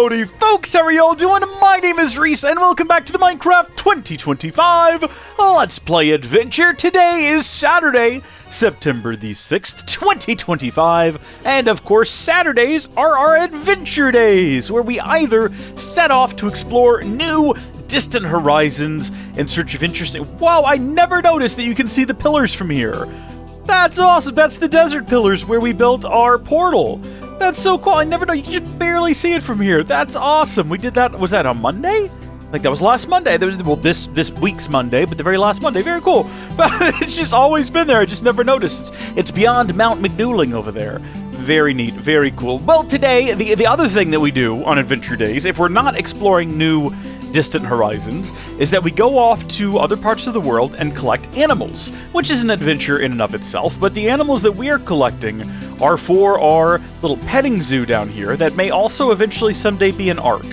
Howdy folks, how are y'all doing? My name is Reese, and welcome back to the Minecraft 2025 Let's Play Adventure. Today is Saturday, September the 6th, 2025, and of course Saturdays are our adventure days, where we either set off to explore new, distant horizons in search of interesting... Wow, I never noticed that you can see the pillars from here. That's awesome, that's the desert pillars where we built our portal. That's so cool. I never know. You can just barely see it from here. That's awesome. We did that. Was that on Monday? Like that was last Monday. Well, this week's Monday, but the very last Monday. Very cool. But it's just always been there. I just never noticed. It's beyond Mount McDouling over there. Very neat. Very cool. Well, today, the other thing that we do on Adventure Days, if we're not exploring new distant horizons, is that we go off to other parts of the world and collect animals, which is an adventure in and of itself, but the animals that we are collecting are for our little petting zoo down here that may also eventually someday be an ark.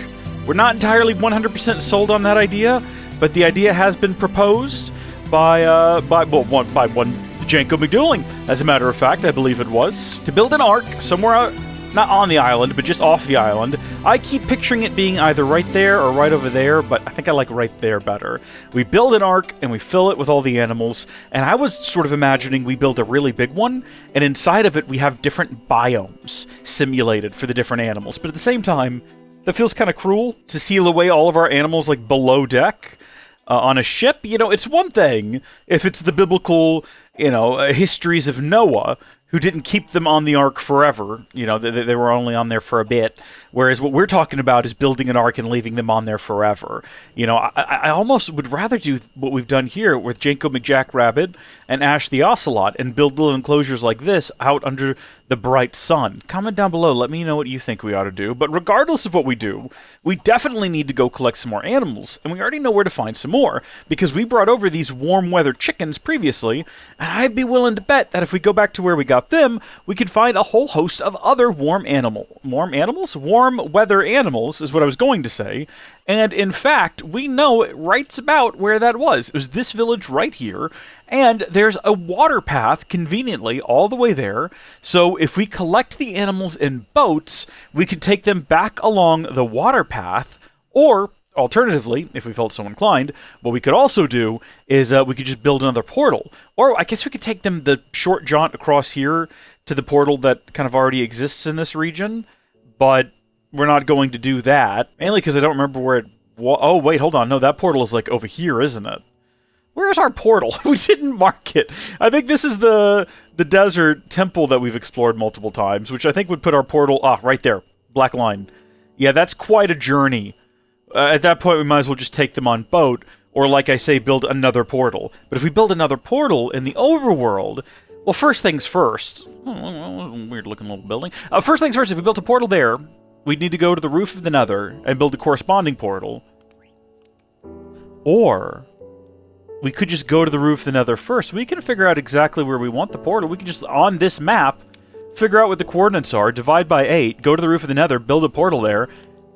We're not entirely 100% sold on that idea, but the idea has been proposed by one Janko McDouling, as a matter of fact, I believe it was, to build an ark somewhere out, not on the island, but just off the island. I keep picturing it being either right there or right over there, but I think I like right there better. We build an ark, and we fill it with all the animals, and I was sort of imagining we build a really big one, and inside of it we have different biomes simulated for the different animals. But at the same time, that feels kind of cruel to seal away all of our animals like below deck on a ship. You know, it's one thing if it's the biblical, histories of Noah, who didn't keep them on the ark forever. You know, they were only on there for a bit. Whereas what we're talking about is building an ark and leaving them on there forever. You know, I almost would rather do what we've done here with Janko McJackrabbit and Ash the Ocelot and build little enclosures like this out under the bright sun. Comment down below, let me know what you think we ought to do. But regardless of what we do, we definitely need to go collect some more animals. And we already know where to find some more, because we brought over these warm weather chickens previously, and I'd be willing to bet that if we go back to where we got them, we could find a whole host of other warm weather animals is what I was going to say. And in fact, we know right about where that was. It was this village right here, and there's a water path conveniently all the way there. So if we collect the animals in boats, we could take them back along the water path, or alternatively, if we felt so inclined, what we could also do is we could just build another portal. Or I guess we could take them the short jaunt across here to the portal that kind of already exists in this region, but we're not going to do that, mainly because I don't remember where it was. Oh, wait, hold on. No, that portal is like over here, isn't it? Where's our portal? We didn't mark it. I think this is the desert temple that we've explored multiple times, which I think would put our portal... right there. Black line. Yeah, that's quite a journey. At that point, we might as well just take them on boat, or like I say, build another portal. But if we build another portal in the overworld... Well, first things first. Weird-looking little building. First things first, if we built a portal there, we'd need to go to the roof of the Nether and build a corresponding portal. Or we could just go to the roof of the Nether first. We can figure out exactly where we want the portal. We can just, on this map, figure out what the coordinates are, divide by 8, go to the roof of the Nether, build a portal there,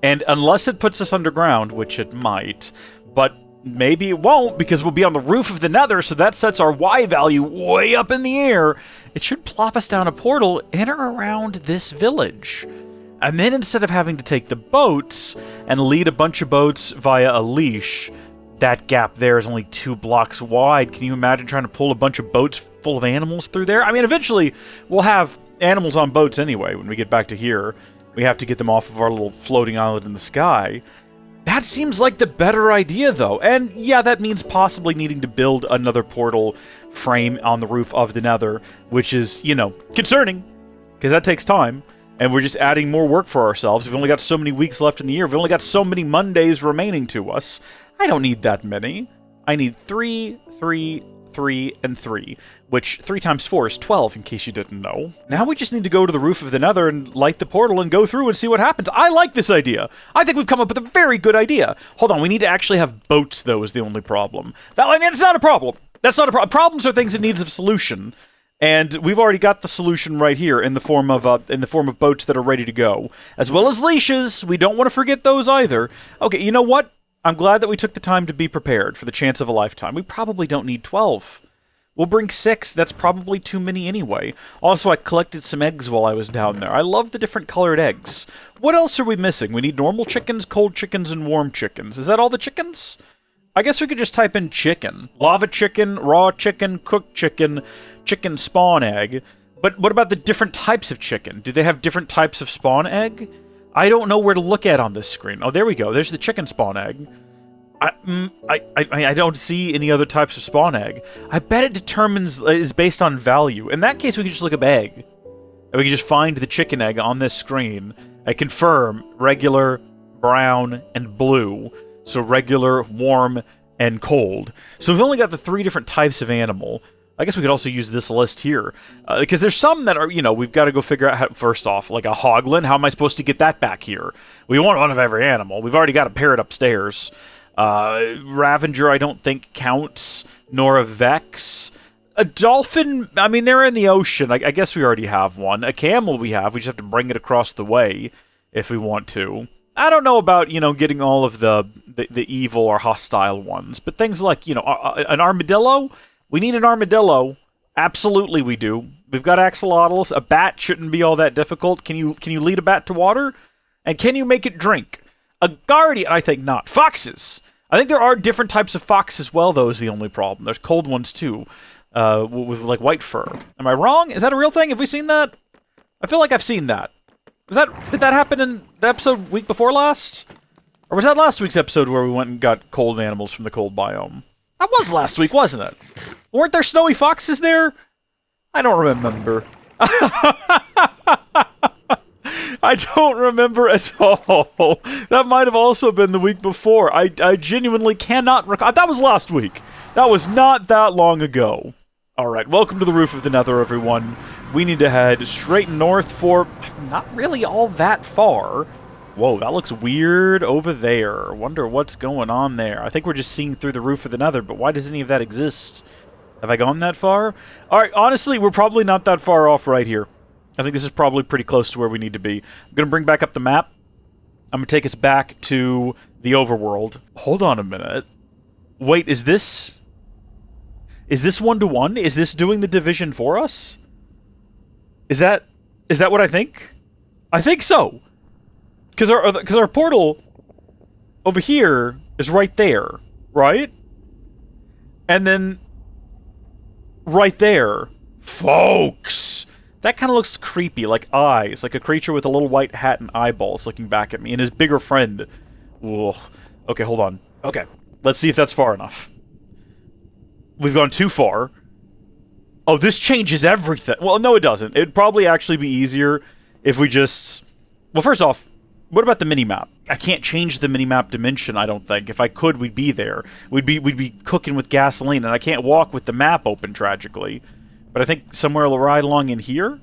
and unless it puts us underground, which it might, but maybe it won't, because we'll be on the roof of the Nether, so that sets our Y value way up in the air. It should plop us down a portal in or around this village. And then instead of having to take the boats and lead a bunch of boats via a leash, that gap there is only 2 blocks wide. Can you imagine trying to pull a bunch of boats full of animals through there? I mean, eventually we'll have animals on boats anyway when we get back to here. We have to get them off of our little floating island in the sky. That seems like the better idea, though. And yeah, that means possibly needing to build another portal frame on the roof of the Nether, which is, concerning, because that takes time. And we're just adding more work for ourselves. We've only got so many weeks left in the year. We've only got so many Mondays remaining to us. I don't need that many. I need 3, 3, 3, and 3, which 3 times 4 is 12, in case you didn't know. Now we just need to go to the roof of the Nether and light the portal and go through and see what happens. I like this idea. I think we've come up with a very good idea. Hold on, we need to actually have boats, though, is the only problem. That's not a problem. That's not a problem. Problems are things in need of solution. And we've already got the solution right here in the form of boats that are ready to go, as well as leashes. We don't want to forget those either. Okay, you know what? I'm glad that we took the time to be prepared for the chance of a lifetime. We probably don't need 12. We'll bring 6. That's probably too many anyway. Also, I collected some eggs while I was down there. I love the different colored eggs. What else are we missing? We need normal chickens, cold chickens, and warm chickens. Is that all the chickens? I guess we could just type in chicken. Lava chicken, raw chicken, cooked chicken, chicken spawn egg. But what about the different types of chicken? Do they have different types of spawn egg? I don't know where to look at on this screen. Oh, there we go. There's the chicken spawn egg. I don't see any other types of spawn egg. I bet it is based on value. In that case, we could just look up egg. And we can just find the chicken egg on this screen. I confirm regular, brown, and blue. So regular, warm, and cold. So we've only got the 3 different types of animal. I guess we could also use this list here. Because there's some that are, we've got to go figure out how, first off, like a hoglin. How am I supposed to get that back here? We want one of every animal. We've already got a parrot upstairs. Ravenger, I don't think counts, nor a Vex. A dolphin, I mean, they're in the ocean. I guess we already have one. A camel we have. We just have to bring it across the way if we want to. I don't know about, getting all of the evil or hostile ones, but things like, an armadillo. We need an armadillo. Absolutely we do. We've got axolotls. A bat shouldn't be all that difficult. Can you lead a bat to water? And can you make it drink? A guardian, I think not. Foxes. I think there are different types of fox as well, though, is the only problem. There's cold ones, too, with, like, white fur. Am I wrong? Is that a real thing? Have we seen that? I feel like I've seen that. Did that happen in the episode week before last? Or was that last week's episode where we went and got cold animals from the cold biome? That was last week, wasn't it? Weren't there snowy foxes there? I don't remember. I don't remember at all. That might have also been the week before. I genuinely cannot recall. That was last week. That was not that long ago. Alright, welcome to the roof of the Nether, everyone. We need to head straight north for not really all that far. Whoa, that looks weird over there. Wonder what's going on there. I think we're just seeing through the roof of the Nether, but why does any of that exist? Have I gone that far? Alright, honestly, we're probably not that far off right here. I think this is probably pretty close to where we need to be. I'm going to bring back up the map. I'm going to take us back to the overworld. Hold on a minute. Wait, is this 1-to-1? Is this doing the division for us? Is that what I think? I think so. Because our portal over here is right there, right? And then right there, folks. That kind of looks creepy, like eyes, like a creature with a little white hat and eyeballs looking back at me, and his bigger friend. Ugh. Okay, hold on. Okay, let's see if that's far enough. We've gone too far. Oh, this changes everything. Well, no, it doesn't. It'd probably actually be easier if we just... Well, first off, what about the minimap? I can't change the minimap dimension, I don't think. If I could, we'd be there. We'd be cooking with gasoline, and I can't walk with the map open, tragically. But I think somewhere right along in here?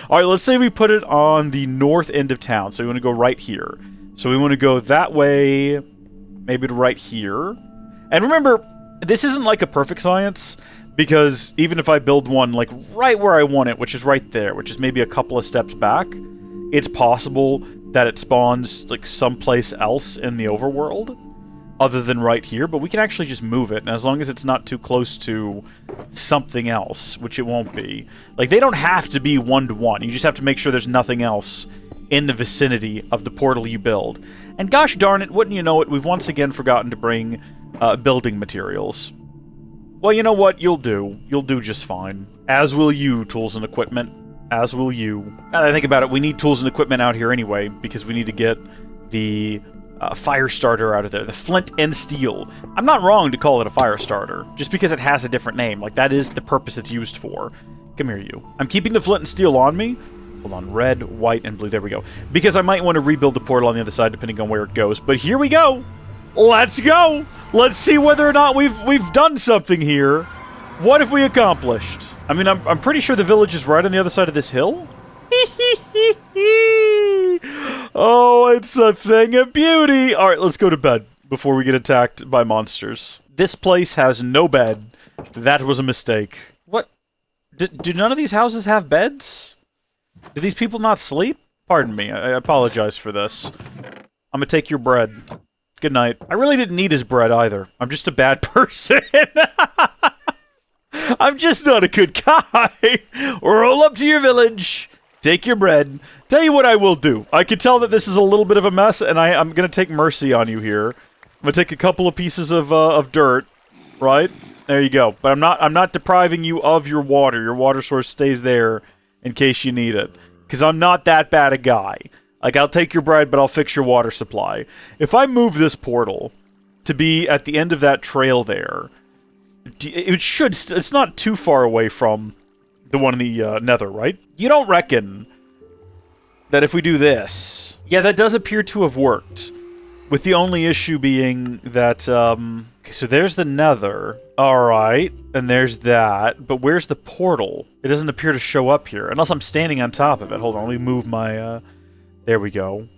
Alright, let's say we put it on the north end of town. So we want to go right here. So we want to go that way, maybe to right here. And remember, this isn't like a perfect science, because even if I build one like right where I want it, which is right there, which is maybe a couple of steps back, it's possible that it spawns like someplace else in the overworld. Other than right here, but we can actually just move it, and as long as it's not too close to something else, which it won't be. Like, they don't have to be 1-to-1, you just have to make sure there's nothing else in the vicinity of the portal you build. And gosh darn it, wouldn't you know it, we've once again forgotten to bring building materials. Well, you know what, you'll do just fine. As will you, tools and equipment. As will you. Now that I think about it, we need tools and equipment out here anyway, because we need to get the... fire starter out of there. The flint and steel. I'm not wrong to call it a fire starter, just because it has a different name. Like, that is the purpose it's used for. Come here, you. I'm keeping the flint and steel on me. Hold on. Red, white, and blue. There we go. Because I might want to rebuild the portal on the other side, depending on where it goes. But here we go. Let's go. Let's see whether or not we've done something here. What have we accomplished? I mean, I'm pretty sure the village is right on the other side of this hill. Oh, it's a thing of beauty. All right, let's go to bed before we get attacked by monsters. This place has no bed. That was a mistake. What? Do none of these houses have beds? Do these people not sleep? Pardon me. I apologize for this. I'm gonna take your bread. Good night. I really didn't need his bread either. I'm just a bad person. I'm just not a good guy. Roll up to your village. Take your bread. Tell you what I will do. I can tell that this is a little bit of a mess, and I'm going to take mercy on you here. I'm going to take a couple of pieces of dirt, right? There you go. But I'm not depriving you of your water. Your water source stays there in case you need it. Because I'm not that bad a guy. Like, I'll take your bread, but I'll fix your water supply. If I move this portal to be at the end of that trail there, it's not too far away from the one in the nether, right? You don't reckon that if we do this... Yeah, that does appear to have worked. With the only issue being that, okay, so there's the nether. Alright, and there's that. But where's the portal? It doesn't appear to show up here. Unless I'm standing on top of it. Hold on, let me move my, there we go.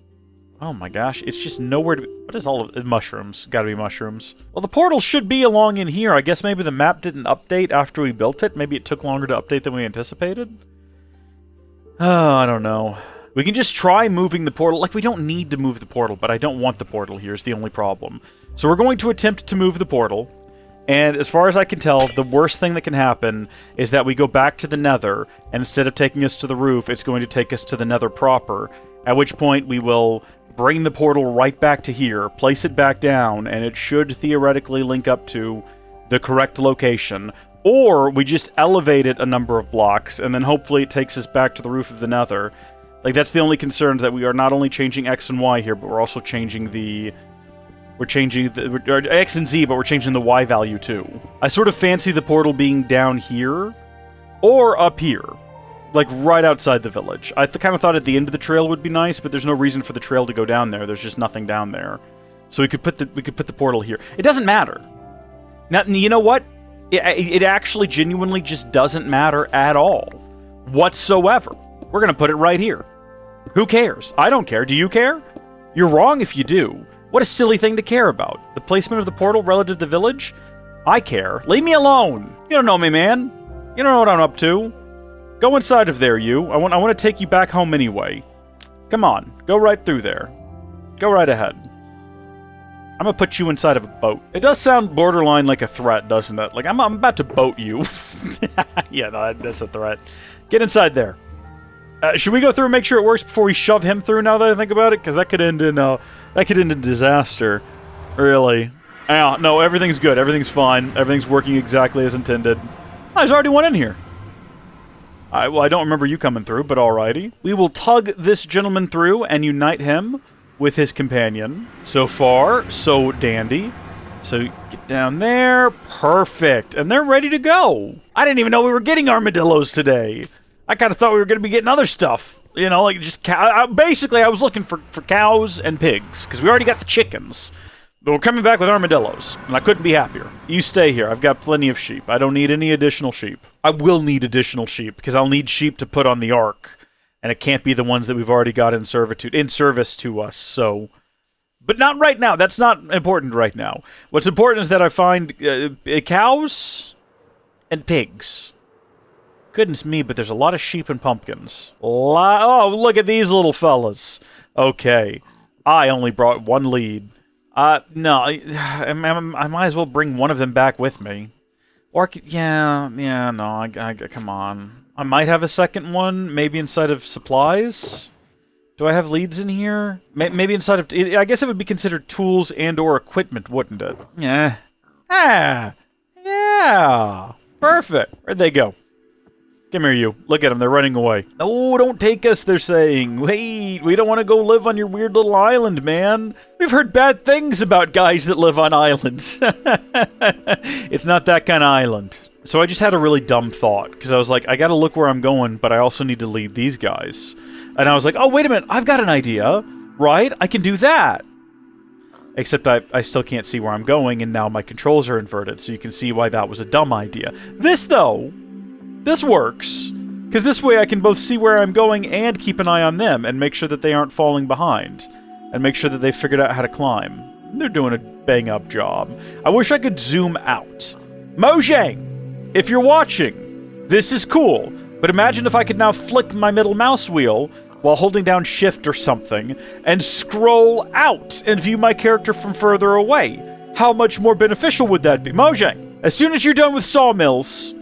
Oh my gosh, it's just nowhere to be. What is all of it? Mushrooms. Gotta be mushrooms. Well, the portal should be along in here. I guess maybe the map didn't update after we built it. Maybe it took longer to update than we anticipated. Oh, I don't know. We can just try moving the portal. Like, we don't need to move the portal, but I don't want the portal here is the only problem. So we're going to attempt to move the portal. And as far as I can tell, the worst thing that can happen is that we go back to the nether, and instead of taking us to the roof, it's going to take us to the nether proper. At which point, we will bring the portal right back to here, place it back down, and it should theoretically link up to the correct location. Or we just elevate it a number of blocks, and then hopefully it takes us back to the roof of the nether. Like, that's the only concern, that we are not only changing X and Y here, but we're also changing the... We're changing the... X and Z, but we're changing the Y value too. I sort of fancy the portal being down here, or up here. Like, right outside the village. I kind of thought at the end of the trail would be nice, but there's no reason for the trail to go down there. There's just nothing down there. So we could put the portal here. It doesn't matter. Now, you know what? It actually genuinely just doesn't matter at all. Whatsoever. We're gonna put it right here. Who cares? I don't care. Do you care? You're wrong if you do. What a silly thing to care about. The placement of the portal relative to the village? I care. Leave me alone. You don't know me, man. You don't know what I'm up to. Go inside of there, you. I want to take you back home anyway. Come on. Go right through there. Go right ahead. I'm gonna put you inside of a boat. It does sound borderline like a threat, doesn't it? Like, I'm about to boat you. Yeah, no, that's a threat. Get inside there. Should we go through and make sure it works before we shove him through, now that I think about it? Because that could end in disaster. Really. Yeah, no, everything's good. Everything's fine. Everything's working exactly as intended. Oh, there's already one in here. Well, I don't remember you coming through, but alrighty. We will tug this gentleman through and unite him with his companion. So far, so dandy. So, get down there. Perfect. And they're ready to go. I didn't even know we were getting armadillos today. I kind of thought we were going to be getting other stuff. You know, like just basically, I was looking for cows and pigs, because we already got the chickens. But we're coming back with armadillos, and I couldn't be happier. You stay here. I've got plenty of sheep. I don't need any additional sheep. I will need additional sheep, because I'll need sheep to put on the ark. And it can't be the ones that we've already got in service to us, so... But not right now. That's not important right now. What's important is that I find cows and pigs. Goodness me, but there's a lot of sheep and pumpkins. Oh, look at these little fellas. Okay. I only brought one lead. No, I might as well bring one of them back with me. Or, no, come on. I might have a second one, maybe inside of supplies? Do I have leads in here? Maybe inside of... I guess it would be considered tools and or equipment, wouldn't it? Yeah. Yeah. Perfect. Where'd they go? Come here, you. Look at them. They're running away. No, don't take us, they're saying. Wait, we don't want to go live on your weird little island, man. We've heard bad things about guys that live on islands. It's not that kind of island. So I just had a really dumb thought, because I was like, I gotta look where I'm going, but I also need to lead these guys. And I was like, oh, wait a minute. I've got an idea, right? I can do that. Except I still can't see where I'm going, and now my controls are inverted, so you can see why that was a dumb idea. This, though... This works, because this way I can both see where I'm going and keep an eye on them and make sure that they aren't falling behind and make sure that they've figured out how to climb. They're doing a bang-up job. I wish I could zoom out. Mojang, if you're watching, this is cool, but imagine if I could now flick my middle mouse wheel while holding down shift or something and scroll out and view my character from further away. How much more beneficial would that be? Mojang, as soon as you're done with sawmills,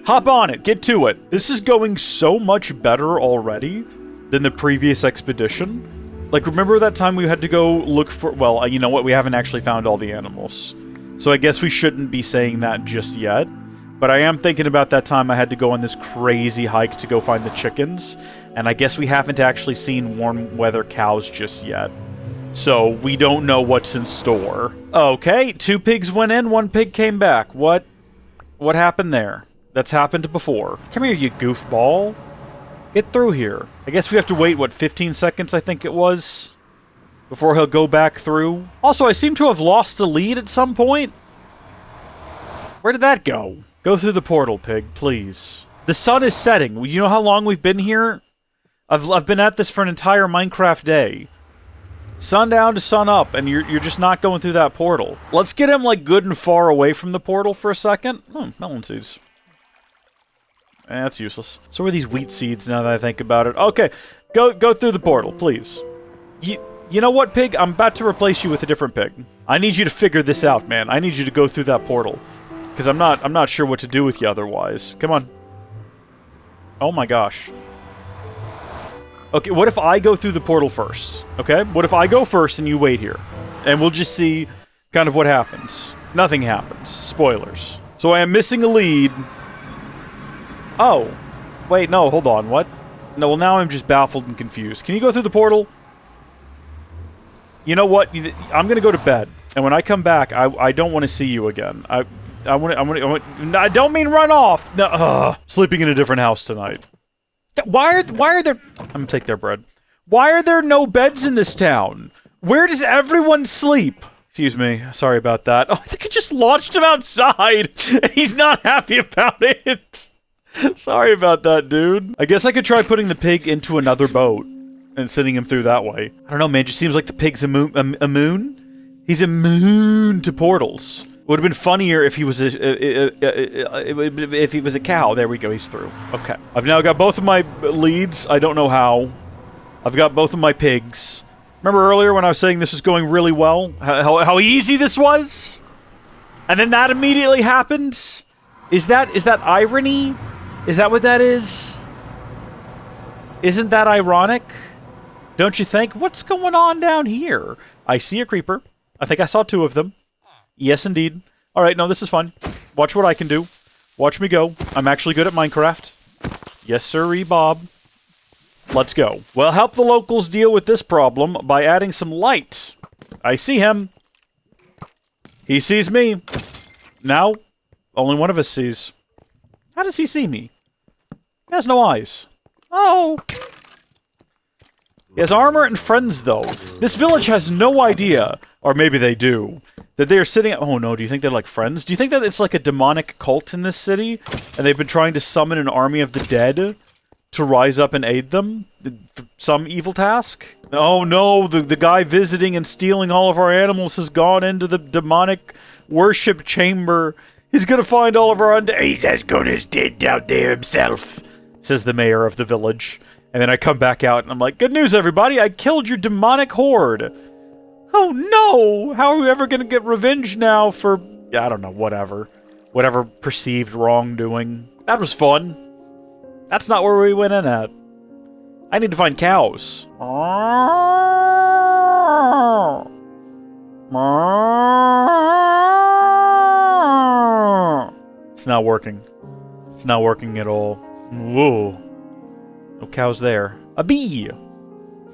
hop on it, get to it. This is going so much better already than the previous expedition. Like, remember that time we had to go look for... Well, you know what? We haven't actually found all the animals. So I guess we shouldn't be saying that just yet. But I am thinking about that time I had to go on this crazy hike to go find the chickens. And I guess we haven't actually seen warm weather cows just yet. So we don't know what's in store. Okay, 2 pigs went in, 1 pig came back. What happened there? That's happened before. Come here, you goofball. Get through here. I guess we have to wait, what, 15 seconds I think it was? Before he'll go back through. Also, I seem to have lost a lead at some point. Where did that go? Go through the portal, pig, please. The sun is setting. You know how long we've been here? I've been at this for an entire Minecraft day. Sundown to sun up, and you're just not going through that portal. Let's get him, like, good and far away from the portal for a second. Melon seeds. That's useless. So are these wheat seeds now that I think about it. Okay, go through the portal, please. You know what, pig? I'm about to replace you with a different pig. I need you to figure this out, man. I need you to go through that portal. Because I'm not sure what to do with you otherwise. Come on. Oh my gosh. Okay, what if I go through the portal first? Okay? What if I go first and you wait here? And we'll just see kind of what happens. Nothing happens. Spoilers. So I am missing a lead. Oh. Wait, no, hold on. What? No, well, now I'm just baffled and confused. Can you go through the portal? You know what? I'm gonna go to bed. And when I come back, I don't want to see you again. I don't mean run off! No, sleeping in a different house tonight. Why are there... I'm gonna take their bread. Why are there no beds in this town? Where does everyone sleep? Excuse me, sorry about that. Oh, I think I just launched him outside, and he's not happy about it. Sorry about that, dude. I guess I could try putting the pig into another boat and sending him through that way. I don't know, man, it just seems like the pig's immune? He's immune to portals. Would have been funnier if he was a cow. There we go, he's through. Okay. I've now got both of my leads. I don't know how. I've got both of my pigs. Remember earlier when I was saying this was going really well? How easy this was? And then that immediately happened? Is that irony? Is that what that is? Isn't that ironic? Don't you think? What's going on down here? I see a creeper. I think I saw 2 of them. Yes, indeed. Alright, no, this is fun. Watch what I can do. Watch me go. I'm actually good at Minecraft. Yes, sirree, Bob. Let's go. Well, help the locals deal with this problem by adding some light. I see him. He sees me. Now, only one of us sees. How does he see me? He has no eyes. Oh! He has armor and friends, though. This village has no idea, or maybe they do, that they are sitting at... Oh no, do you think they're like friends? Do you think that it's like a demonic cult in this city? And they've been trying to summon an army of the dead to rise up and aid them? For some evil task? Oh no, the guy visiting and stealing all of our animals has gone into the demonic worship chamber. He's gonna find all of our undead. He's as good as dead down there himself, says the mayor of the village. And then I come back out and I'm like, good news, everybody, I killed your demonic horde. Oh no! How are we ever gonna get revenge now for... I don't know, whatever. Whatever perceived wrongdoing. That was fun. That's not where we went in at. I need to find cows. It's not working. It's not working at all. Whoa. No cows there. A bee!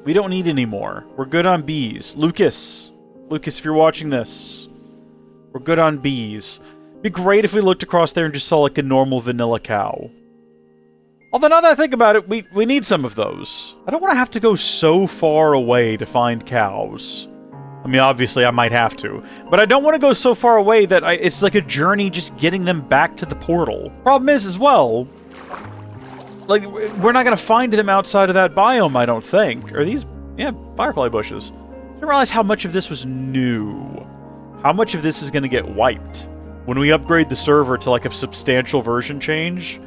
We don't need any more. We're good on bees. Lucas, if you're watching this, we're good on bees. It'd be great if we looked across there and just saw like a normal vanilla cow. Although now that I think about it, we need some of those. I don't want to have to go so far away to find cows. I mean, obviously I might have to, but I don't want to go so far away that it's like a journey just getting them back to the portal. Problem is, as well, like, we're not gonna find them outside of that biome, I don't think. Are these... yeah, firefly bushes. I didn't realize how much of this was new. How much of this is gonna get wiped. When we upgrade the server to, like, a substantial version change,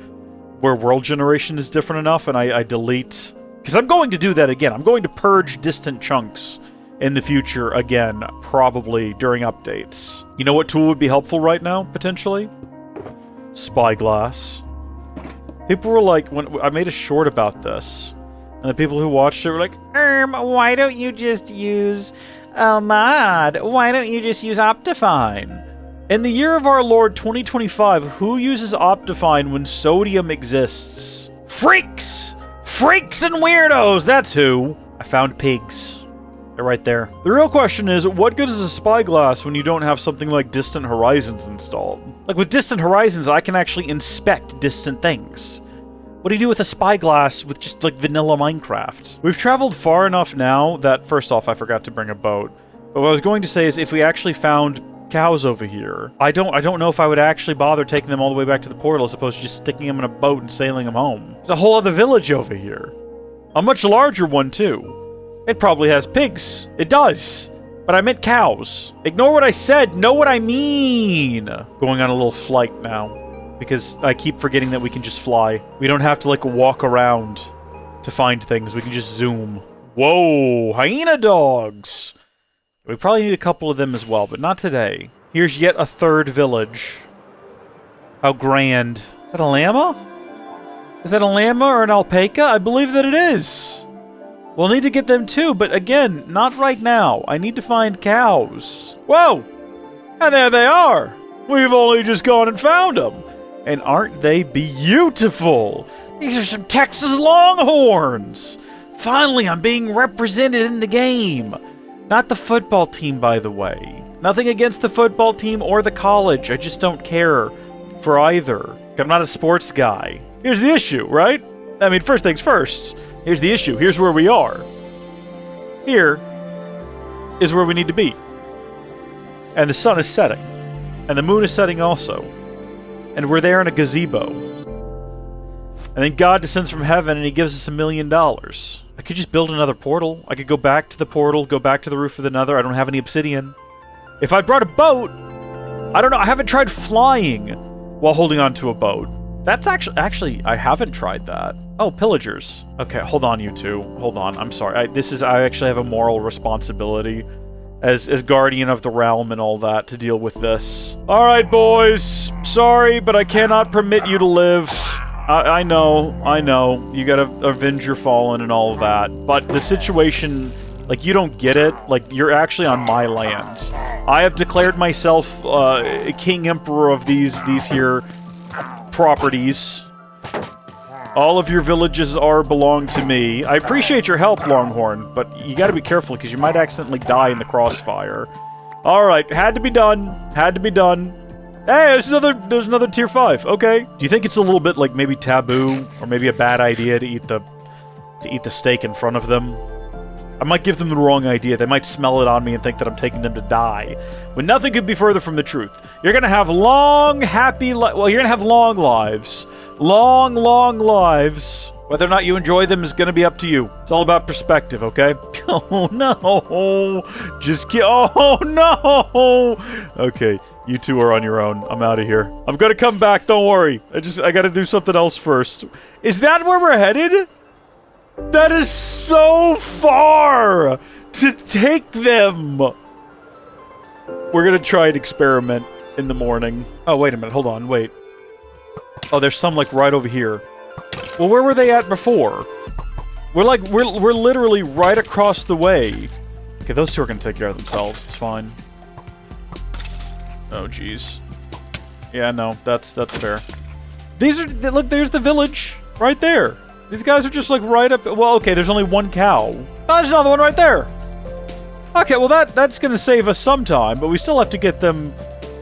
where world generation is different enough, and I delete... Because I'm going to do that again. I'm going to purge distant chunks in the future again, probably during updates. You know what tool would be helpful right now, potentially? Spyglass. People were like, when I made a short about this, and the people who watched it were like, why don't you just use a mod? Why don't you just use Optifine? In the year of our Lord 2025, who uses Optifine when sodium exists? Freaks! Freaks and weirdos, that's who. I found pigs. They're right there. The real question is, what good is a spyglass when you don't have something like Distant Horizons installed? Like with Distant Horizons, I can actually inspect distant things. What do you do with a spyglass with just like vanilla Minecraft? We've traveled far enough now that, first off, I forgot to bring a boat. But what I was going to say is, if we actually found cows over here, I don't know if I would actually bother taking them all the way back to the portal as opposed to just sticking them in a boat and sailing them home. There's a whole other village over here. A much larger one, too. It probably has pigs. It does. But I meant cows. Ignore what I said. Know what I mean. Going on a little flight now, because I keep forgetting that we can just fly. We don't have to, like, walk around to find things. We can just zoom. Whoa, hyena dogs. We probably need a couple of them as well, but not today. Here's yet a third village. How grand. Is that a llama? Is that a llama or an alpaca? I believe that it is. We'll need to get them too, but again, not right now. I need to find cows. Whoa! And there they are! We've only just gone and found them. And aren't they beautiful? These are some Texas Longhorns! Finally, I'm being represented in the game. Not the football team, by the way. Nothing against the football team or the college. I just don't care for either. I'm not a sports guy. Here's the issue, right? I mean, first things first. Here's the issue. Here's where we are. Here is where we need to be. And the sun is setting. And the moon is setting also. And we're there in a gazebo. And then God descends from heaven and he gives us $1 million. I could just build another portal. I could go back to the portal, go back to the roof of the nether. I don't have any obsidian. If I brought a boat, I don't know. I haven't tried flying while holding onto a boat. That's actually, I haven't tried that. Oh, pillagers. Okay, hold on, you two. Hold on. I'm sorry. I actually have a moral responsibility as guardian of the realm and all that to deal with this. All right, boys. Sorry, but I cannot permit you to live. I know. You gotta avenge your fallen and all of that. But the situation, like, you don't get it. Like, you're actually on my land. I have declared myself king emperor of these here properties. All of your villages belong to me. I appreciate your help, Longhorn, but you gotta be careful because you might accidentally die in the crossfire. Alright, had to be done. Had to be done. Hey, there's another tier 5. Okay. Do you think it's a little bit like maybe taboo or maybe a bad idea to eat the steak in front of them? I might give them the wrong idea. They might smell it on me and think that I'm taking them to die. When nothing could be further from the truth. You're gonna have long, happy well, you're gonna have long lives. Long, long lives. Whether or not you enjoy them is gonna be up to you. It's all about perspective, okay? Oh no! Just oh no! Okay, you two are on your own. I'm out of here. I'm gonna come back, don't worry. I gotta do something else first. Is that where we're headed? That is so far to take them! We're gonna try an experiment in the morning. Oh, wait a minute, hold on, wait. Oh, there's some, like, right over here. Well, where were they at before? We're literally right across the way. Okay, those two are gonna take care of themselves, it's fine. Oh, jeez. Yeah, no, that's fair. Look, there's the village, right there. These guys are just, like, right up... Well, okay, there's only one cow. Oh, there's another one right there. Okay, well, that's gonna save us some time, but we still have to get them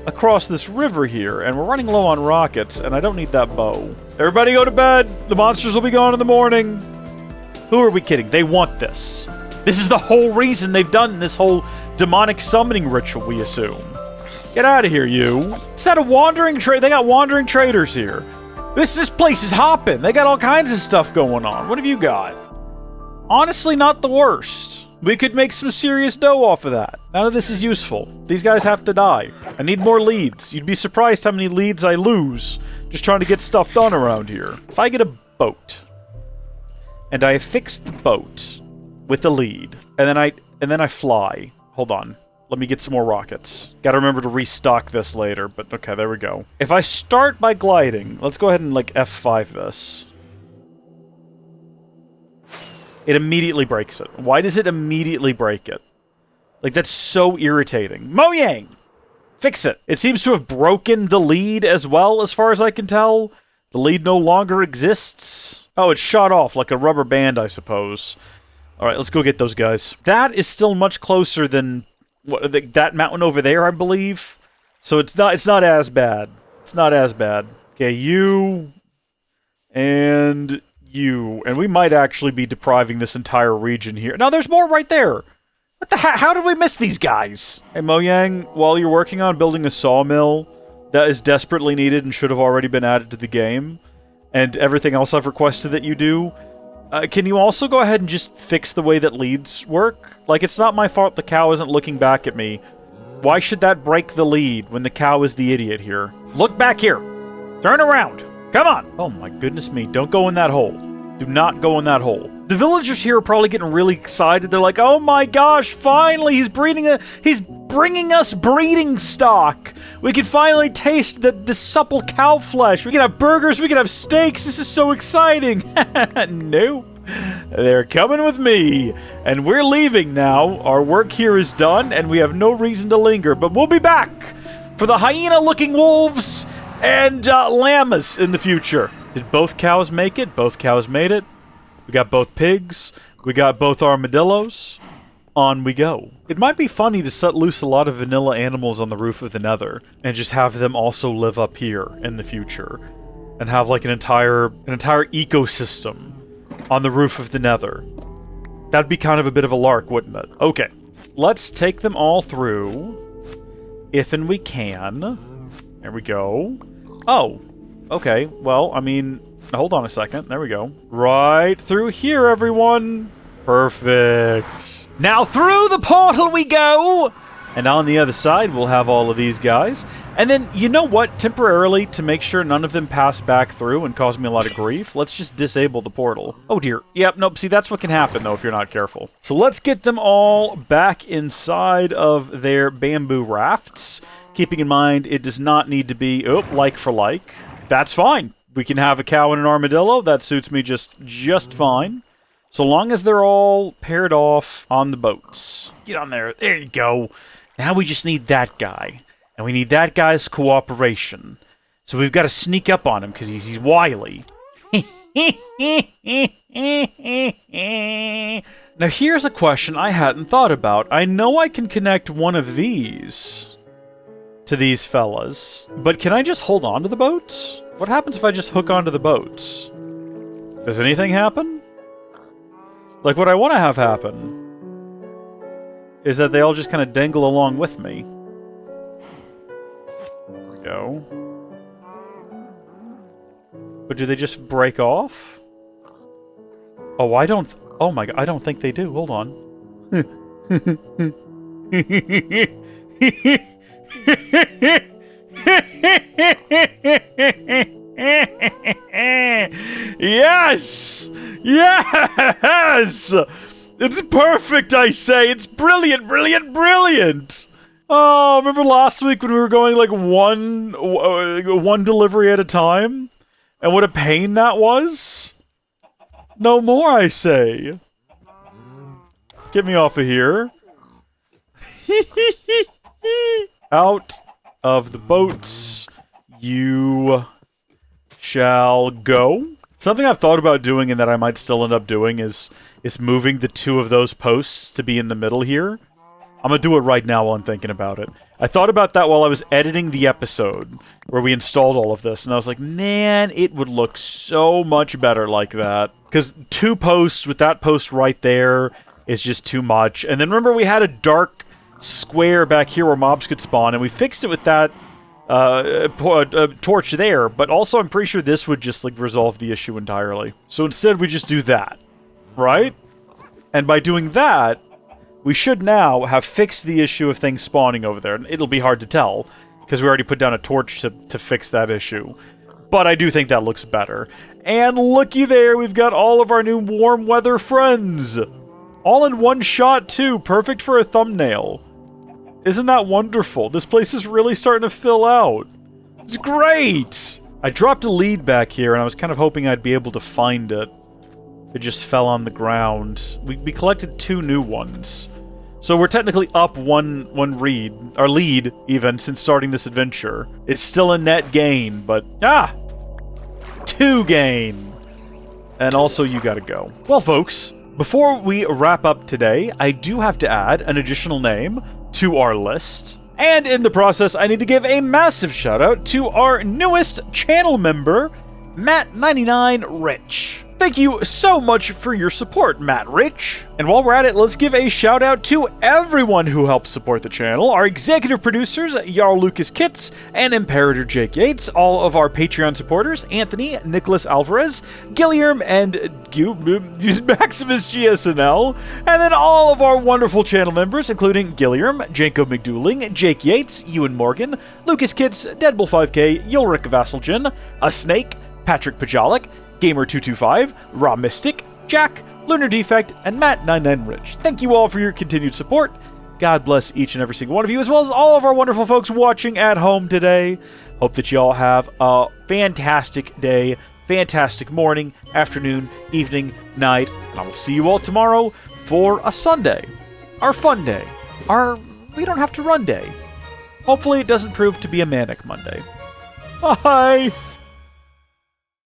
across this river here, and we're running low on rockets, and I don't need that bow. Everybody go to bed! The monsters will be gone in the morning! Who are we kidding? They want this. This is the whole reason they've done this whole demonic summoning ritual, we assume. Get out of here, you. Is that a wandering trade? They got wandering traders here. This place is hopping. They got all kinds of stuff going on. What have you got? Honestly, not the worst. We could make some serious dough off of that. None of this is useful. These guys have to die. I need more leads. You'd be surprised how many leads I lose just trying to get stuff done around here. If I get a boat, and I fixed the boat with the lead, and then I fly. Hold on. Let me get some more rockets. Gotta remember to restock this later, but okay, there we go. If I start by gliding, let's go ahead and, like, F5 this. It immediately breaks it. Why does it immediately break it? Like, that's so irritating. Mojang! Fix it! It seems to have broken the lead as well, as far as I can tell. The lead no longer exists. Oh, it's shot off like a rubber band, I suppose. Alright, let's go get those guys. That is still much closer than that mountain over there, I believe. So it's not as bad. It's not as bad. Okay, you and you. And we might actually be depriving this entire region here. No, there's more right there. What the heck? How did we miss these guys? Hey, Mojang, while you're working on building a sawmill that is desperately needed and should have already been added to the game, and everything else I've requested that you do, can you also go ahead and just fix the way that leads work? Like, it's not my fault the cow isn't looking back at me. Why should that break the lead when the cow is the idiot here? Look back here! Turn around! Come on! Oh my goodness me, don't go in that hole. Do not go in that hole. The villagers here are probably getting really excited. They're like, oh my gosh, finally, he's bringing us breeding stock. We can finally taste the supple cow flesh. We can have burgers, we can have steaks. This is so exciting. Nope. They're coming with me. And we're leaving now. Our work here is done, and we have no reason to linger. But we'll be back for the hyena-looking wolves and llamas in the future. Did both cows make it? Both cows made it. We got both pigs. We got both armadillos. On we go. It might be funny to set loose a lot of vanilla animals on the roof of the Nether and just have them also live up here in the future. And have like an entire ecosystem on the roof of the Nether. That'd be kind of a bit of a lark, wouldn't it? Okay. Let's take them all through. If and we can. There we go. Oh. Okay, well, I mean, hold on a second. There we go. Right through here, everyone. Perfect. Now through the portal we go. And on the other side, we'll have all of these guys. And then, you know what? Temporarily, to make sure none of them pass back through and cause me a lot of grief, let's just disable the portal. Oh dear. Yep, nope. See, that's what can happen, though, if you're not careful. So let's get them all back inside of their bamboo rafts. Keeping in mind, it does not need to be, like for like. That's fine. We can have a cow and an armadillo. That suits me just fine. So long as they're all paired off on the boats. Get on there. There you go. Now we just need that guy. And we need that guy's cooperation. So we've got to sneak up on him because he's wily. Now here's a question I hadn't thought about. I know I can connect one of these to these fellas, but can I just hold on to the boats? What happens if I just hook onto the boats? Does anything happen? Like, what I want to have happen is that they all just kind of dangle along with me. There we go. But do they just break off? Oh, oh my god, I don't think they do. Hold on. Yes! Yes! It's perfect, I say! It's brilliant, brilliant, brilliant! Oh, remember last week when we were going like one delivery at a time? And what a pain that was? No more, I say. Get me off of here. Out of the boats you shall go. Something I've thought about doing and that I might still end up doing is moving the two of those posts to be in the middle here. I'm gonna do it right now while I'm thinking about it. I thought about that while I was editing the episode where we installed all of this, and I was like, man, it would look so much better like that. Because two posts with that post right there is just too much. And then remember we had a dark square back here where mobs could spawn, and we fixed it with that torch there, but also I'm pretty sure this would just like resolve the issue entirely. So instead we just do that, right? And by doing that, we should now have fixed the issue of things spawning over there. It'll be hard to tell, because we already put down a torch to fix that issue. but I do think that looks better. And looky there, we've got all of our new warm weather friends. All in one shot, too. Perfect for a thumbnail. Isn't that wonderful? This place is really starting to fill out. It's great! I dropped a lead back here, and I was kind of hoping I'd be able to find it. It just fell on the ground. We collected 2 new ones. So we're technically up one lead, even, since starting this adventure. It's still a net gain, but... 2 gain! And also, you gotta go. Well, folks, before we wrap up today, I do have to add an additional name to our list. And in the process, I need to give a massive shout out to our newest channel member, Matt99Rich. Thank you so much for your support, Matt Rich. And while we're at it, let's give a shout out to everyone who helps support the channel. Our executive producers, Jarl Lucas Kitts and Imperator Jake Yates. All of our Patreon supporters, Anthony, Nicholas Alvarez, Gilliam, and Maximus GSNL. And then all of our wonderful channel members, including Gilliam, Janko McDouling, Jake Yates, Ewan Morgan, Lucas Kitts, Deadbull5K, Ulrich Vasseljen, A Snake, Patrick Pajalik, Gamer225, Raw Mystic, Jack, Lunar Defect, and Matt99Rich. Thank you all for your continued support. God bless each and every single one of you, as well as all of our wonderful folks watching at home today. Hope that you all have a fantastic day, fantastic morning, afternoon, evening, night, and I will see you all tomorrow for a Sunday. Our fun day. Our we don't have to run day. Hopefully it doesn't prove to be a manic Monday. Bye!